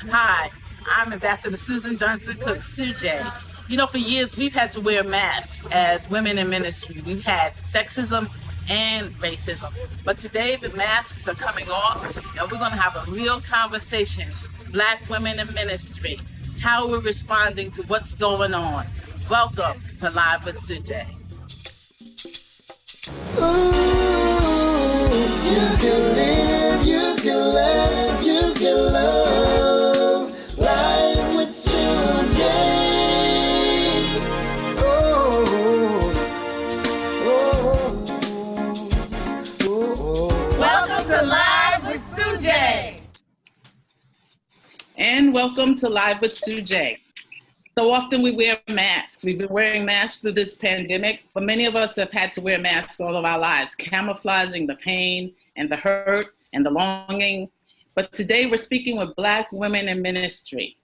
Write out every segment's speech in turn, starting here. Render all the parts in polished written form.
Hi, I'm Ambassador Susan Johnson Cook Sujay. You know, for years we've had to wear masks as women in ministry. We've had sexism and racism. But today the masks are coming off and we're going to have a real conversation. Black women in ministry, how we're responding to what's going on. Welcome to Live with Sujay. Ooh, you can live, you can laugh, you can love. Life with Sujay. Welcome to Live with Sujay. And welcome to Live with Sujay. So often we wear masks. We've been wearing masks through this pandemic, but many of us have had to wear masks all of our lives, camouflaging the pain and the hurt and the longing. But today we're speaking with Black women in ministry.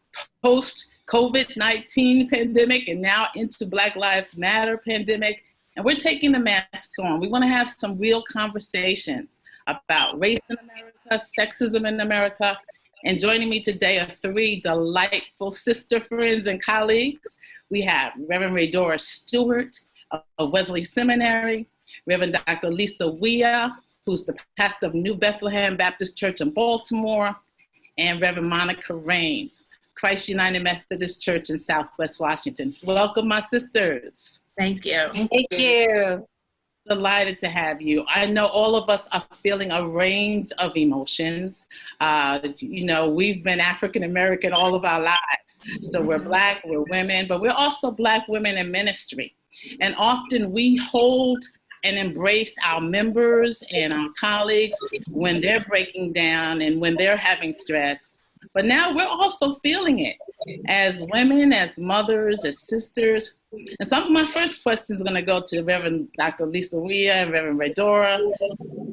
Post-COVID-19 pandemic and now into Black Lives Matter pandemic, and we're taking the masks on. We want to have some real conversations about race in America, sexism in America. And joining me today are three delightful sister friends and colleagues. We have Reverend Redora Stewart of Wesley Seminary, Reverend Dr. Lisa Wea, who's the pastor of New Bethlehem Baptist Church in Baltimore, and Reverend Monica Raines, Christ United Methodist Church in Southwest Washington. Welcome, my sisters. Thank you. Thank you. Delighted to have you. I know all of us are feeling a range of emotions. We've been African American all of our lives. So we're Black, we're women, but we're also Black women in ministry. And often we hold and embrace our members and our colleagues when they're breaking down and when they're having stress. But now we're also feeling it as women, as mothers, as sisters. And some of my first questions are going to go to Reverend Dr. Lisa Wea and Reverend Redora.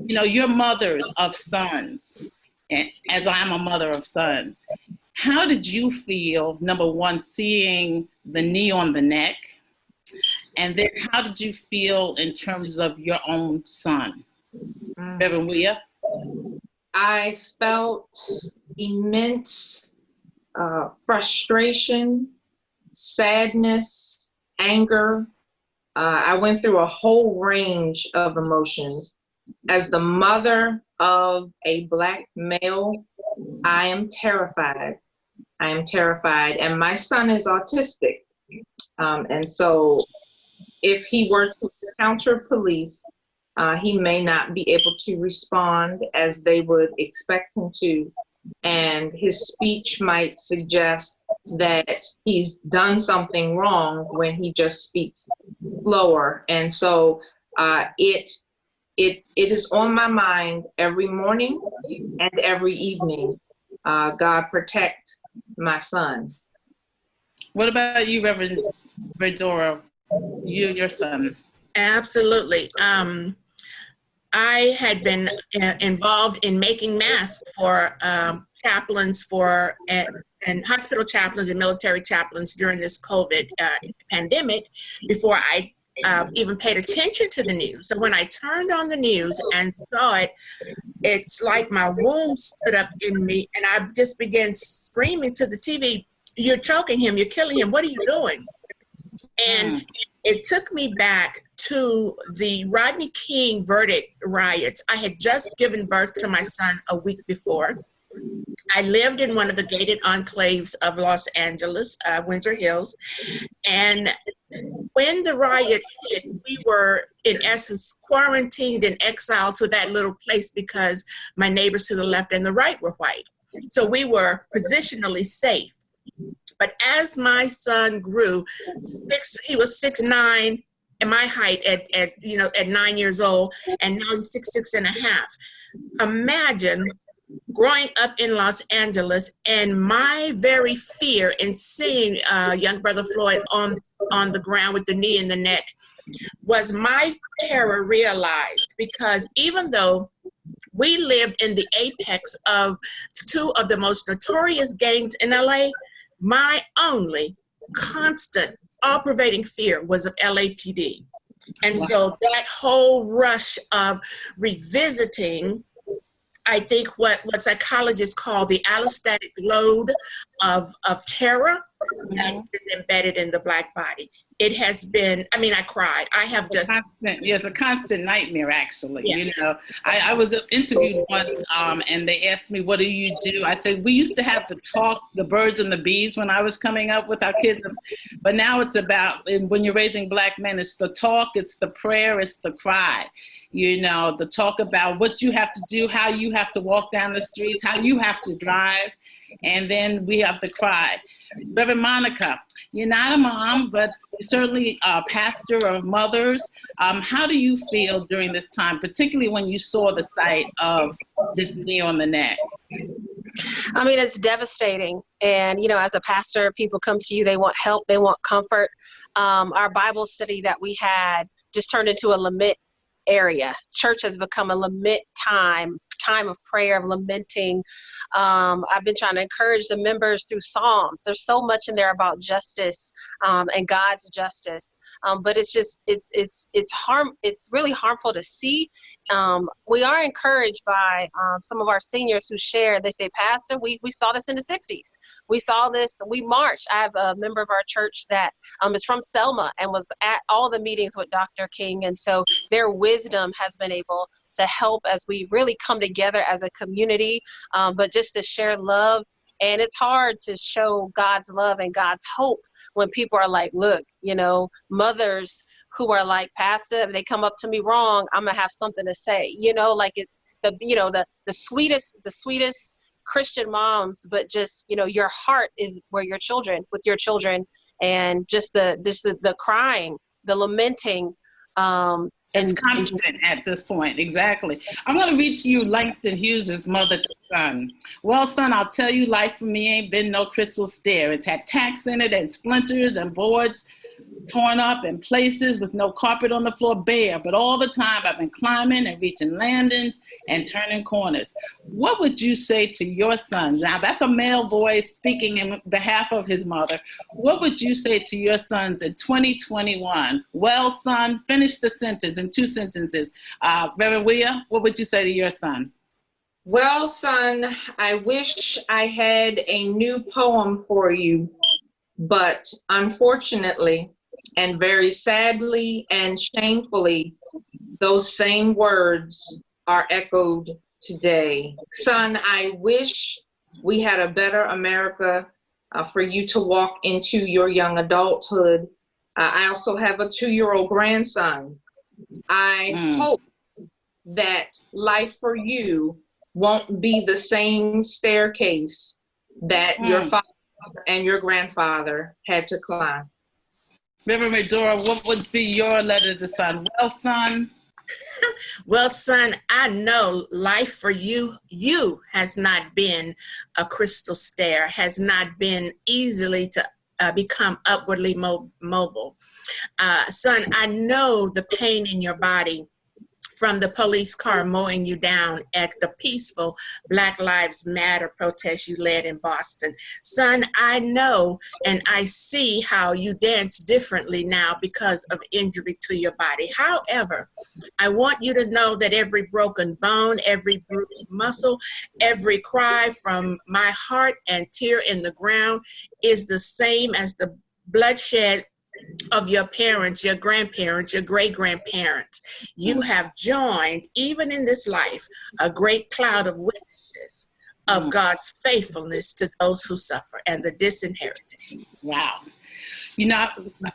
You know, you're mothers of sons, and as I'm a mother of sons. How did you feel, number one, seeing the knee on the neck? And then how did you feel in terms of your own son? Reverend Wea? I felt immense frustration, sadness, anger. I went through a whole range of emotions. As the mother of a Black male, I am terrified. I am terrified. And my son is autistic. And so if he were to encounter police, he may not be able to respond as they would expect him to. And his speech might suggest that he's done something wrong when he just speaks slower. And so it is on my mind every morning and every evening. God protect my son. What about you, Reverend Redora? Your son. Absolutely. I had been involved in making masks for chaplains and hospital chaplains and military chaplains during this COVID pandemic before I even paid attention to the news. So when I turned on the news and saw it, it's like my womb stood up in me and I just began screaming to the TV, "You're choking him, you're killing him, what are you doing?" And it took me back to the Rodney King verdict riots. I had just given birth to my son a week before. I lived in one of the gated enclaves of Los Angeles, Windsor Hills. And when the riot hit, we were in essence quarantined and exiled to that little place because my neighbors to the left and the right were white. So we were positionally safe. But as my son grew, he was 6'9", and my height at 9 years old, and now he's 6'6.5". Imagine growing up in Los Angeles and my very fear in seeing young brother Floyd on the ground with the knee in the neck was my terror realized, because even though we lived in the apex of two of the most notorious gangs in LA, my only constant, all-pervading fear was of LAPD. And so that whole rush of revisiting I think what psychologists call the allostatic load of terror that is embedded in the Black body. It has been, I mean, I cried. I have just... It's a constant nightmare, actually. Yeah. You know, I was interviewed once and they asked me, what do you do? I said, we used to have to talk the birds and the bees when I was coming up with our kids. But now it's about, and when you're raising Black men, it's the talk, it's the prayer, it's the cry. You know, the talk about what you have to do, how you have to walk down the streets, how you have to drive. And then we have the cry. Reverend Monica, you're not a mom, but certainly a pastor of mothers. How do you feel during this time, particularly when you saw the sight of this knee on the neck? I mean, it's devastating. And, you know, as a pastor, people come to you, they want help, they want comfort. Our Bible study that we had just turned into a lament area. Church has become a lament time of prayer, of lamenting. I've been trying to encourage the members through Psalms. There's so much in there about justice and God's justice, but it's just it's really harmful to see. We are encouraged by some of our seniors who share. They say, Pastor, we saw this in the 60s. We saw this. We marched. I have a member of our church that is from Selma and was at all the meetings with Dr. King, and so their wisdom has been able to help as we really come together as a community, but just to share love. And it's hard to show God's love and God's hope when people are like, look, you know, mothers who are like, Pastor, if they come up to me wrong, I'm gonna have something to say, you know, like it's the sweetest Christian moms, but just, you know, your heart is where your children, with your children, and just the crying, the lamenting, it's constant at this point. Exactly. I'm going to read to you Langston Hughes' mother to son. Well, son, I'll tell you, life for me ain't been no crystal stair. It's had tacks in it and splinters and boards torn up in places with no carpet on the floor, bare. But all the time I've been climbing and reaching landings and turning corners. What would you say to your sons? Now, that's a male voice speaking in behalf of his mother. What would you say to your sons in 2021? Well, son, finish the sentence in 2 sentences. Reverend Weah, what would you say to your son? Well, son, I wish I had a new poem for you, but unfortunately, and very sadly and shamefully, those same words are echoed today. Son, I wish we had a better America for you to walk into your young adulthood. I also have a 2-year-old grandson. I hope that life for you won't be the same staircase that your father and your grandfather had to climb. Reverend Medora, what would be your letter to son? Well, son. Well, son, I know life for you has not been a crystal stair, has not been easily to become upwardly mobile. Son, I know the pain in your body from the police car mowing you down at the peaceful Black Lives Matter protest you led in Boston. Son, I know and I see how you dance differently now because of injury to your body. However, I want you to know that every broken bone, every bruised muscle, every cry from my heart and tear in the ground is the same as the bloodshed of your parents, your grandparents, your great-grandparents. You have joined, even in this life, a great cloud of witnesses of God's faithfulness to those who suffer and the disinherited. Wow. You know,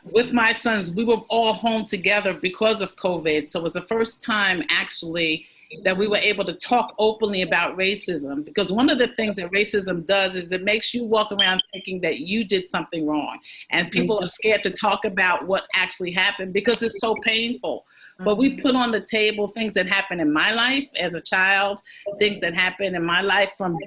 with my sons, we were all home together because of COVID. So it was the first time actually that we were able to talk openly about racism, because one of the things that racism does is it makes you walk around thinking that you did something wrong, and people are scared to talk about what actually happened because it's so painful. But we put on the table things that happened in my life as a child, things that happened in my life from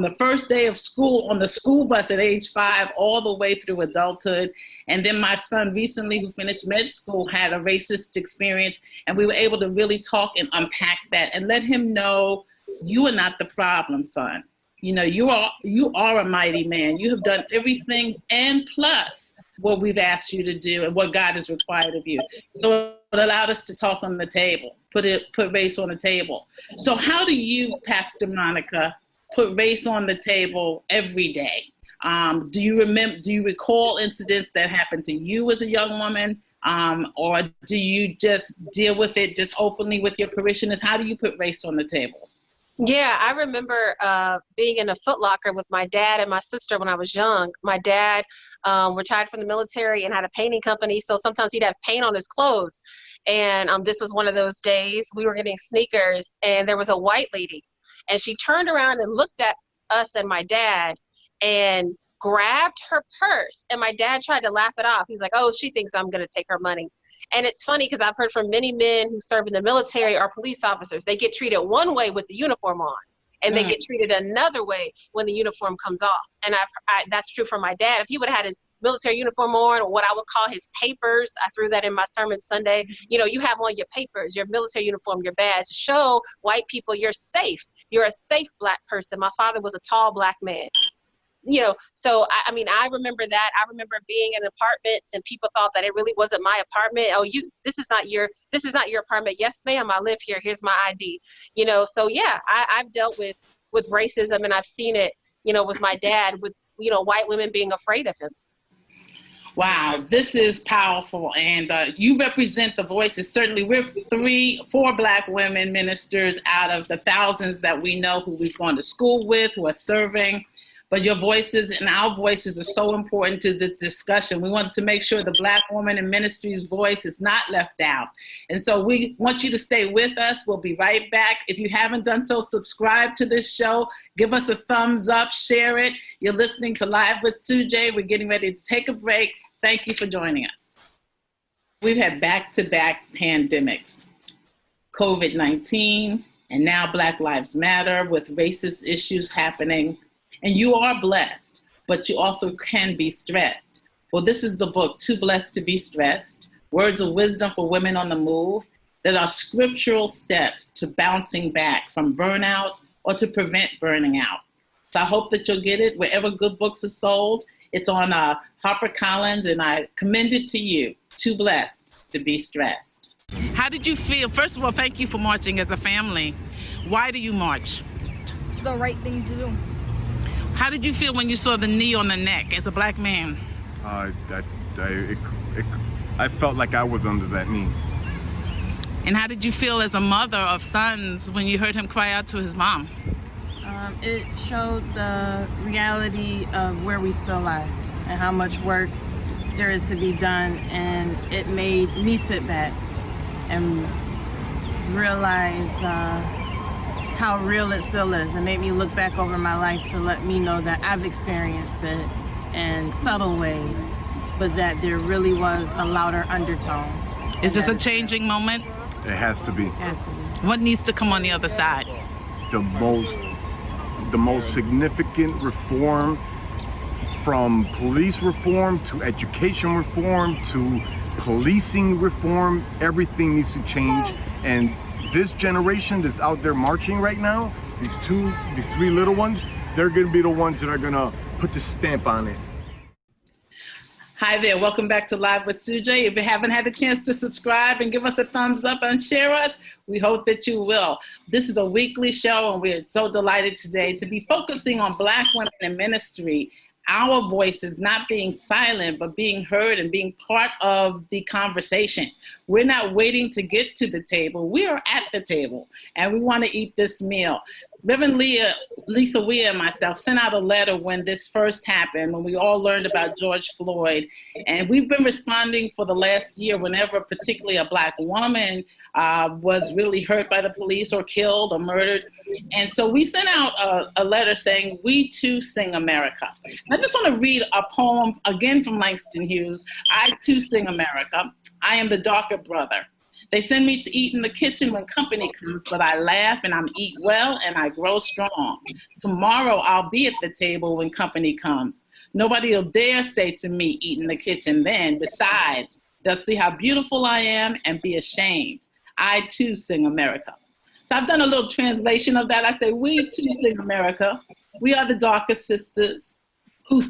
the first day of school on the school bus at age 5 all the way through adulthood. And then my son recently, who finished med school, had a racist experience, and we were able to really talk and unpack that and let him know, you are not the problem, son. You know, you are a mighty man. You have done everything and plus what we've asked you to do and what God has required of you. So it allowed us to talk on the table, put race on the table. So how do you, Pastor Monica, put race on the table every day? Do you recall incidents that happened to you as a young woman? Or do you just deal with it just openly with your parishioners? How do you put race on the table? Yeah, I remember being in a Foot Locker with my dad and my sister when I was young. My dad retired from the military and had a painting company, so sometimes he'd have paint on his clothes. And this was one of those days we were getting sneakers, and there was a white lady, and she turned around and looked at us and my dad and grabbed her purse, and my dad tried to laugh it off. He was like, "Oh, she thinks I'm going to take her money." And it's funny because I've heard from many men who serve in the military or police officers, they get treated one way with the uniform on, and they get treated another way when the uniform comes off. And that's true for my dad. If he would have had his military uniform on, or what I would call his papers, I threw that in my sermon Sunday. You know, you have on your papers, your military uniform, your badge, show white people you're safe. You're a safe Black person. My father was a tall Black man. You know, so I mean, I remember that. I remember being in apartments and people thought that it really wasn't my apartment. Oh, this is not your apartment. Yes, ma'am, I live here. Here's my ID. You know, so yeah, I've dealt with racism, and I've seen it, you know, with my dad, with, you know, white women being afraid of him. Wow, this is powerful, and you represent the voices. Certainly, we're 4 Black women ministers out of the thousands that we know who we've gone to school with, who are serving. But your voices and our voices are so important to this discussion. We want to make sure the Black woman in ministry's voice is not left out. And so we want you to stay with us. We'll be right back. If you haven't done so, subscribe to this show. Give us a thumbs up, share it. You're listening to Live with Sujay. We're getting ready to take a break. Thank you for joining us. We've had back-to-back pandemics, COVID-19, and now Black Lives Matter with racist issues happening. And you are blessed, but you also can be stressed. Well, this is the book, Too Blessed to Be Stressed, Words of Wisdom for Women on the Move, that are scriptural steps to bouncing back from burnout or to prevent burning out. So I hope that you'll get it wherever good books are sold. It's on HarperCollins, and I commend it to you, Too Blessed to Be Stressed. How did you feel? First of all, thank you for marching as a family. Why do you march? It's the right thing to do. How did you feel when you saw the knee on the neck as a Black man? I felt like I was under that knee. And how did you feel as a mother of sons when you heard him cry out to his mom? It showed the reality of where we still are and how much work there is to be done. And it made me sit back and realize how real it still is. It made me look back over my life to let me know that I've experienced it in subtle ways, but that there really was a louder undertone. Is this a changing moment? It has to be. It has to be. What needs to come on the other side? The most significant reform, from police reform to education reform to policing reform, everything needs to change. And this generation that's out there marching right now, these 3 little ones, they're gonna be the ones that are gonna put the stamp on it. Hi there, welcome back to Live with Sujay. If you haven't had the chance to subscribe and give us a thumbs up and share us, we hope that you will. This is a weekly show, and we're so delighted today to be focusing on Black women in ministry. Our voices not being silent, but being heard and being part of the conversation. We're not waiting to get to the table. We are at the table, and we want to eat this meal. Reverend Lisa Weir and myself sent out a letter when this first happened, when we all learned about George Floyd. And we've been responding for the last year whenever particularly a Black woman was really hurt by the police or killed or murdered. And so we sent out a letter saying, "We too sing America." I just want to read a poem again from Langston Hughes. "I too sing America. I am the darker brother. They send me to eat in the kitchen when company comes, but I laugh and I eat well and I grow strong. Tomorrow I'll be at the table when company comes. Nobody will dare say to me, eat in the kitchen then. Besides, they'll see how beautiful I am and be ashamed. I too sing America." So I've done a little translation of that. I say, we too sing America. We are the darker sisters. who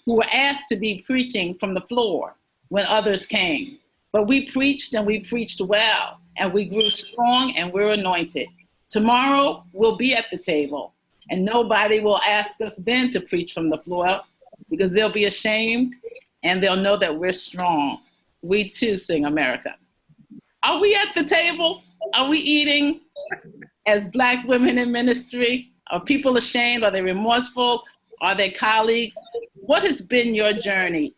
were asked to be preaching from the floor when others came. But we preached, and we preached well, and we grew strong, and we're anointed. Tomorrow we'll be at the table, and nobody will ask us then to preach from the floor, because they'll be ashamed and they'll know that we're strong. We too sing America. Are we at the table? Are we eating as Black women in ministry? Are people ashamed? Are they remorseful? Are they colleagues? What has been your journey?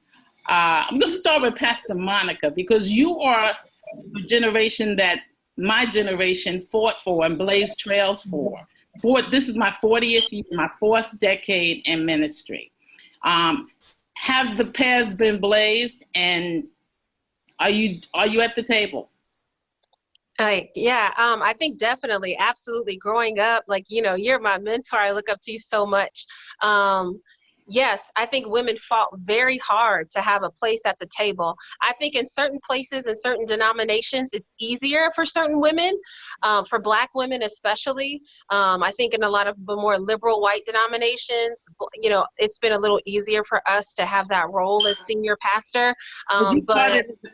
I'm going to start with Pastor Monica, because you are a generation that my generation fought for and blazed trails for. This is my 40th year, my 4th decade in ministry. Have the paths been blazed, and are you at the table? I think definitely, absolutely. Growing up, like, you're my mentor. I look up to you so much. Yes, I think women fought very hard to have a place at the table. I think in certain places and certain denominations, it's easier for certain women, for Black women especially. I think in a lot of the more liberal white denominations, it's been a little easier for us to have that role as senior pastor.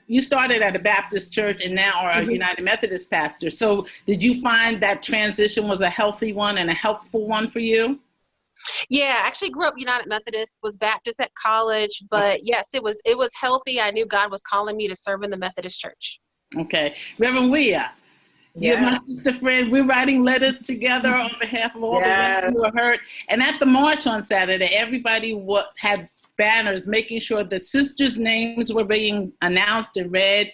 You started at a Baptist church and now are a United Methodist pastor. So did you find that transition was a healthy one and a helpful one for you? Yeah, I actually grew up United Methodist, was Baptist at college, but yes, it was healthy. I knew God was calling me to serve in the Methodist church. Okay. Reverend Weah, you're my sister friend. We're writing letters together on behalf of all the women who are hurt. And at the march on Saturday, everybody had banners making sure that sisters' names were being announced and read,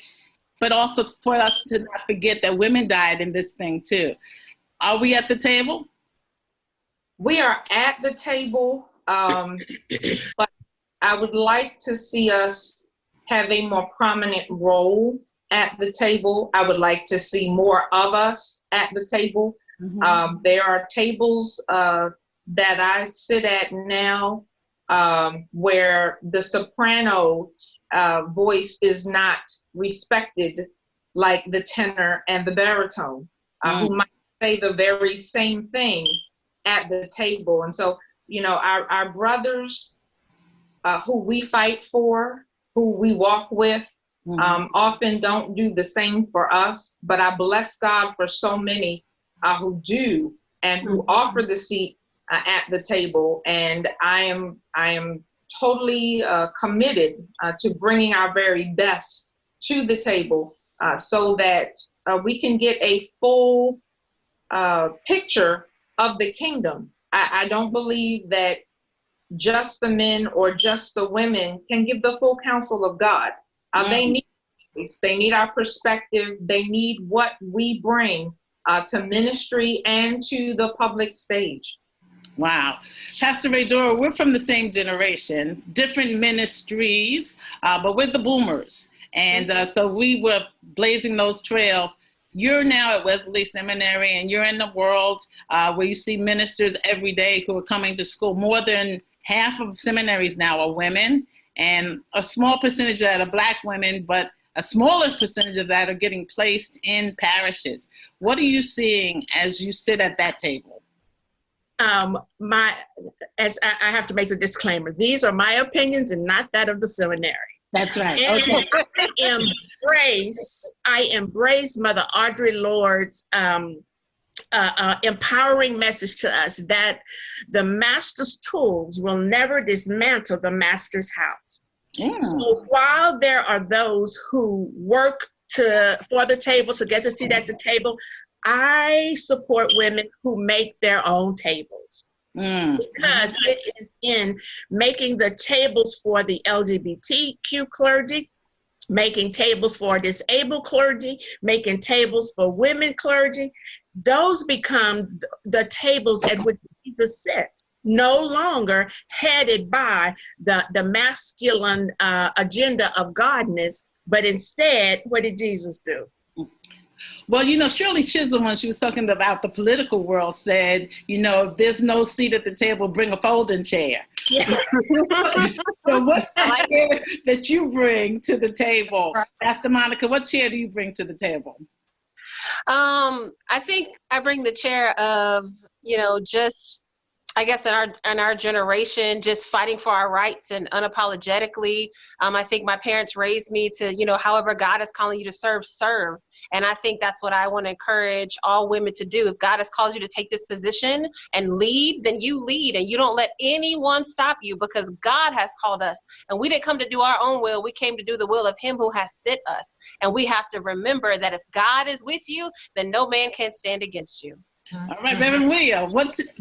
but also for us to not forget that women died in this thing too. Are we at the table? We are at the table, but I would like to see us have a more prominent role at the table. I would like to see more of us at the table. There are tables that I sit at now where the soprano voice is not respected like the tenor and the baritone, who might say the very same thing at the table. And so, our brothers who we fight for, who we walk with, often don't do the same for us. But I bless God for so many who do and who offer the seat at the table. And I am totally committed to bringing our very best to the table so that we can get a full picture of the kingdom. I don't believe that just the men or just the women can give the full counsel of God. They need our perspective. They need what we bring to ministry and to the public stage. Wow. Pastor Raydora, we're from the same generation, different ministries, but we're the boomers. And so we were blazing those trails. You're now at Wesley Seminary, and you're in the world where you see ministers every day who are coming to school. More than half of seminaries now are women, and a small percentage of that are Black women, but a smaller percentage of that are getting placed in parishes. What are you seeing as you sit at that table? As I have to make a disclaimer, these are my opinions and not that of the seminary. That's right. And okay. I embrace Mother Audre Lorde's empowering message to us that the master's tools will never dismantle the master's house. So while there are those who work for the table to get a seat at the table, I support women who make their own tables. Because it is in making the tables for the LGBTQ clergy, making tables for disabled clergy, making tables for women clergy. Those become the tables at which Jesus sat, no longer headed by the masculine agenda of godness, but instead, what did Jesus do? Well, Shirley Chisholm, when she was talking about the political world, said, if there's no seat at the table, bring a folding chair. Yeah. So what's the chair that you bring to the table? Pastor Monica, what chair do you bring to the table? I think I bring the chair of, just I guess in our generation, just fighting for our rights and unapologetically. I think my parents raised me to, however God is calling you to serve, serve. And I think that's what I want to encourage all women to do. If God has called you to take this position and lead, then you lead, and you don't let anyone stop you, because God has called us. And we didn't come to do our own will. We came to do the will of him who has sent us. And we have to remember that if God is with you, then no man can stand against you. All right, Reverend William,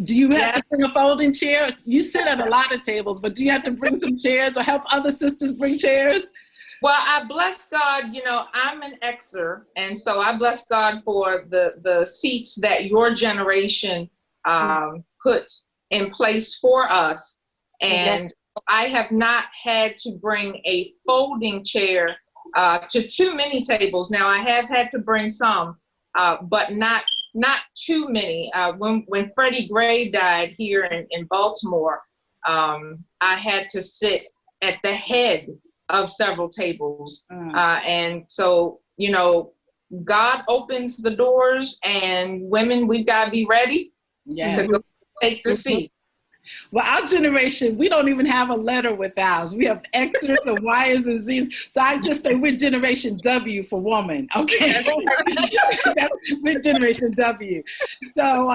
do you have to bring a folding chair? You sit at a lot of tables, but do you have to bring some chairs or help other sisters bring chairs? Well, I bless God, I'm an Xer, and so I bless God for the seats that your generation put in place for us. And I have not had to bring a folding chair to too many tables. Now, I have had to bring some, but not too many. When Freddie Gray died here in Baltimore, I had to sit at the head of several tables. And so, God opens the doors, and women, we've got to be ready to go take the seat. Well, our generation, we don't even have a letter with ours. We have X's and Y's and Z's. So I just say we're Generation W for woman. Okay. We're Generation W. So,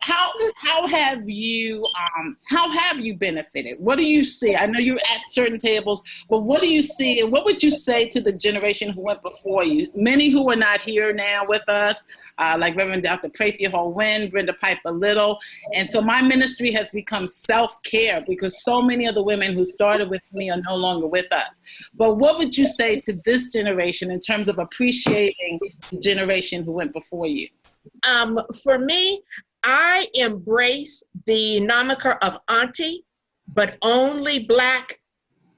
how have you benefited? What do you see? I know you're at certain tables, but what do you see, and what would you say to the generation who went before you? Many who are not here now with us, like Reverend Dr. Prathia Hall-Wynn, Brenda Piper Little. And so my ministry has become self-care, because so many of the women who started with me are no longer with us. But what would you say to this generation in terms of appreciating the generation who went before you? For me, I embrace the moniker of auntie, but only Black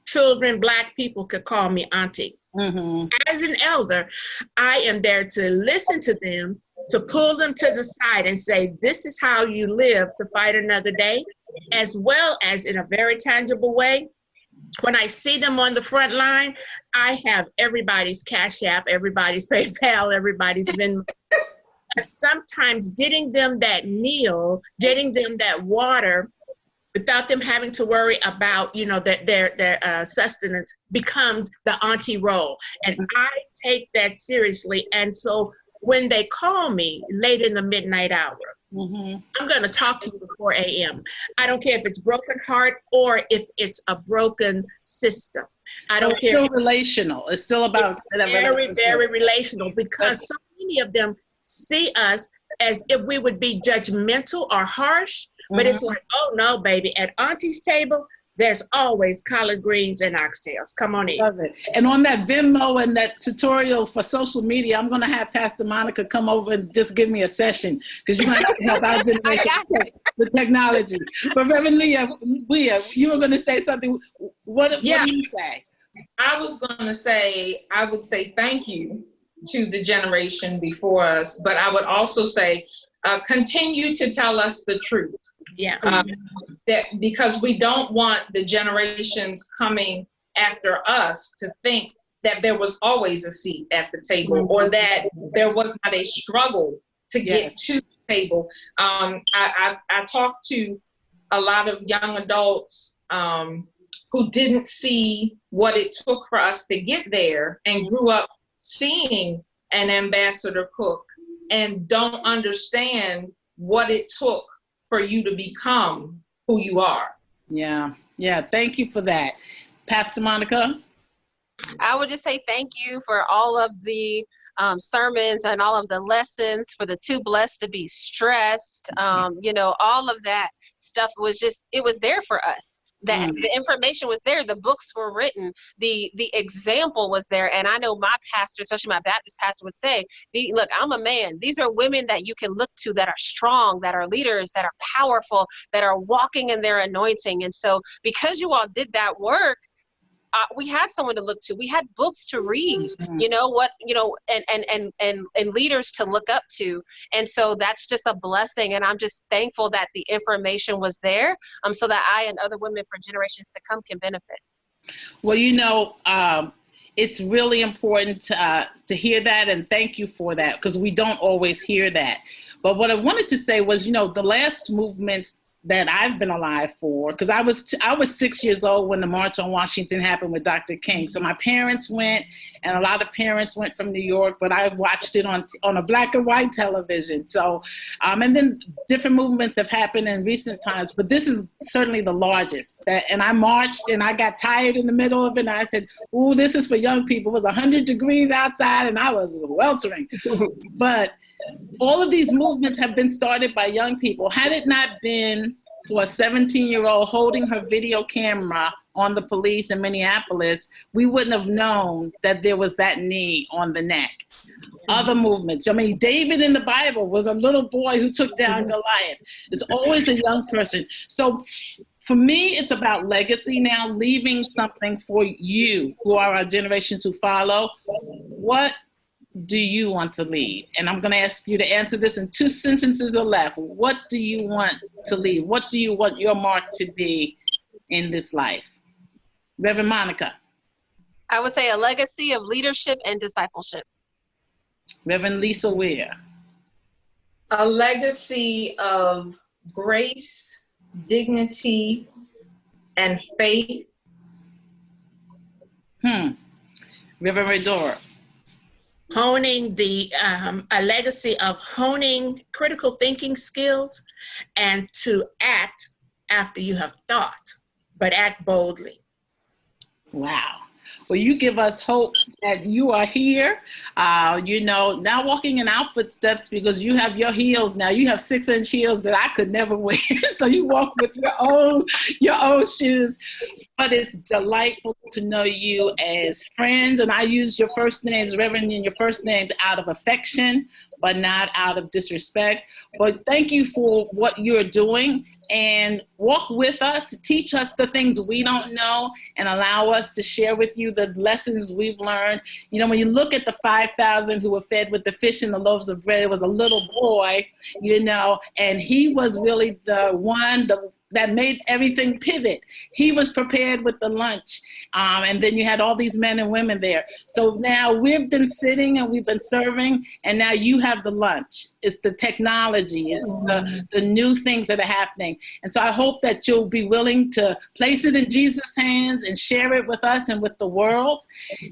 children, Black people could call me auntie. As an elder, I am there to listen to them, to pull them to the side and say, this is how you live to fight another day, as well as in a very tangible way. When I see them on the front line, I have everybody's Cash App, everybody's PayPal, everybody's Venmo. Sometimes getting them that meal, getting them that water, without them having to worry about, their sustenance, becomes the auntie role. And I take that seriously. And so when they call me late in the midnight hour, I'm going to talk to you at 4 a.m. I don't care if it's broken heart or if it's a broken system. I don't care. It's still relational. It's still about very, very relational, because so many of them see us as if we would be judgmental or harsh, but it's like, oh no, baby, at auntie's table, there's always collard greens and oxtails. Come on in. Love it. And on that Venmo and that tutorials for social media, I'm going to have Pastor Monica come over and just give me a session, because you're going to have to help our generation with technology. But Reverend Leah, you were going to say something. What do you say? I was going to say, I would say thank you to the generation before us, but I would also say continue to tell us the truth. That because we don't want the generations coming after us to think that there was always a seat at the table, or that there was not a struggle to get to the table. I talked to a lot of young adults who didn't see what it took for us to get there, and grew up seeing an ambassador cook and don't understand what it took for you to become who you are. Yeah. Thank you for that. Pastor Monica? I would just say thank you for all of the sermons and all of the lessons, for the too blessed to be stressed. All of that stuff was it was there for us. That the information was there, the books were written, the example was there. And I know my pastor, especially my Baptist pastor, would say, look, I'm a man. These are women that you can look to, that are strong, that are leaders, that are powerful, that are walking in their anointing. And so because you all did that work, we had someone to look to. We had books to read, and leaders to look up to. And so that's just a blessing. And I'm just thankful that the information was there, so that I and other women for generations to come can benefit. Well, it's really important to hear that, and thank you for that, because we don't always hear that. But what I wanted to say was, the last movements that I've been alive for, because I was 6 years old when the March on Washington happened with Dr. King. So my parents went, and a lot of parents went from New York, but I watched it on a black and white television. So, and then different movements have happened in recent times, but this is certainly the largest. And I marched, and I got tired in the middle of it, and I said, "Ooh, this is for young people." It was 100 degrees outside, and I was weltering. But all of these movements have been started by young people. Had it not been for a 17-year-old holding her video camera on the police in Minneapolis, we wouldn't have known that there was that knee on the neck. Other movements. I mean, David in the Bible was a little boy who took down Goliath. There's always a young person. So for me, it's about legacy now, leaving something for you, who are our generations who follow. What do you want to leave? And I'm going to ask you to answer this in 2 sentences or less. What do you want to leave? What do you want your mark to be in this life? Reverend Monica. I would say a legacy of leadership and discipleship. Reverend Lisa Weir. A legacy of grace, dignity, and faith. Reverend Redora. Honing a legacy of honing critical thinking skills and to act after you have thought, but act boldly. Wow. Well, you give us hope that you are here, now walking in our footsteps, because you have your heels now. You have 6-inch heels that I could never wear. So you walk with your own shoes. But it's delightful to know you as friends. And I use your first names, Reverend, and your first names out of affection, but not out of disrespect. But thank you for what you're doing, and walk with us, teach us the things we don't know, and allow us to share with you the lessons we've learned. You know, when you look at the 5,000 who were fed with the fish and the loaves of bread, it was a little boy, and he was really the one that made everything pivot. He was prepared with the lunch. And then you had all these men and women there. So now we've been sitting and we've been serving, and now you have the lunch. It's the technology, it's the new things that are happening. And so I hope that you'll be willing to place it in Jesus' hands and share it with us and with the world.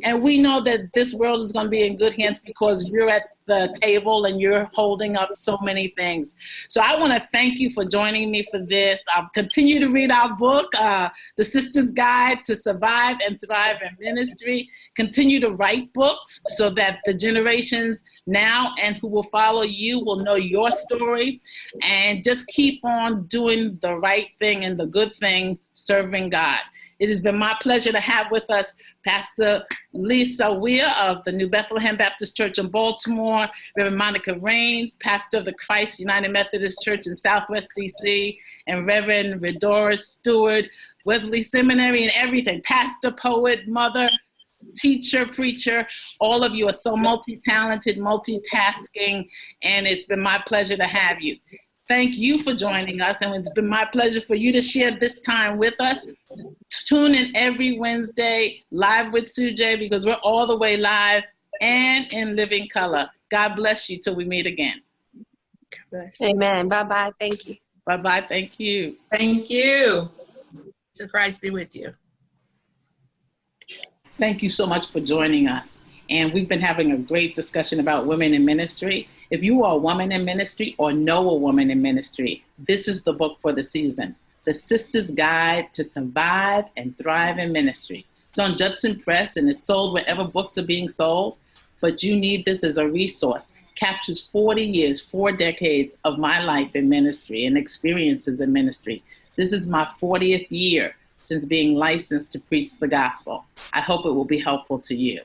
And we know that this world is going to be in good hands because you're at the table and you're holding up so many things. So I want to thank you for joining me for this. I'll continue to read our book, The Sister's Guide to Survive and Thrive in Ministry. Continue to write books so that the generations now and who will follow you will know your story, and just keep on doing the right thing and the good thing, serving God. It has been my pleasure to have with us Pastor Lisa Weir of the New Bethlehem Baptist Church in Baltimore, Reverend Monica Raines, pastor of the Christ United Methodist Church in Southwest DC, and Reverend Redora Stewart, Wesley Seminary and everything, pastor, poet, mother, teacher, preacher. All of you are so multi-talented, multitasking, and it's been my pleasure to have you. Thank you for joining us, and it's been my pleasure for you to share this time with us. Tune in every Wednesday, live with Sujay, because we're all the way live and in living color. God bless you till we meet again. God bless. Amen. Bye-bye. Thank you. Bye-bye. Thank you. Thank you. So Christ be with you. Thank you so much for joining us. And we've been having a great discussion about women in ministry. If you are a woman in ministry or know a woman in ministry, this is the book for the season. The Sister's Guide to Survive and Thrive in Ministry. It's on Judson Press and it's sold wherever books are being sold. But you need this as a resource. Captures 40 years, 4 decades of my life in ministry and experiences in ministry. This is my 40th year since being licensed to preach the gospel. I hope it will be helpful to you.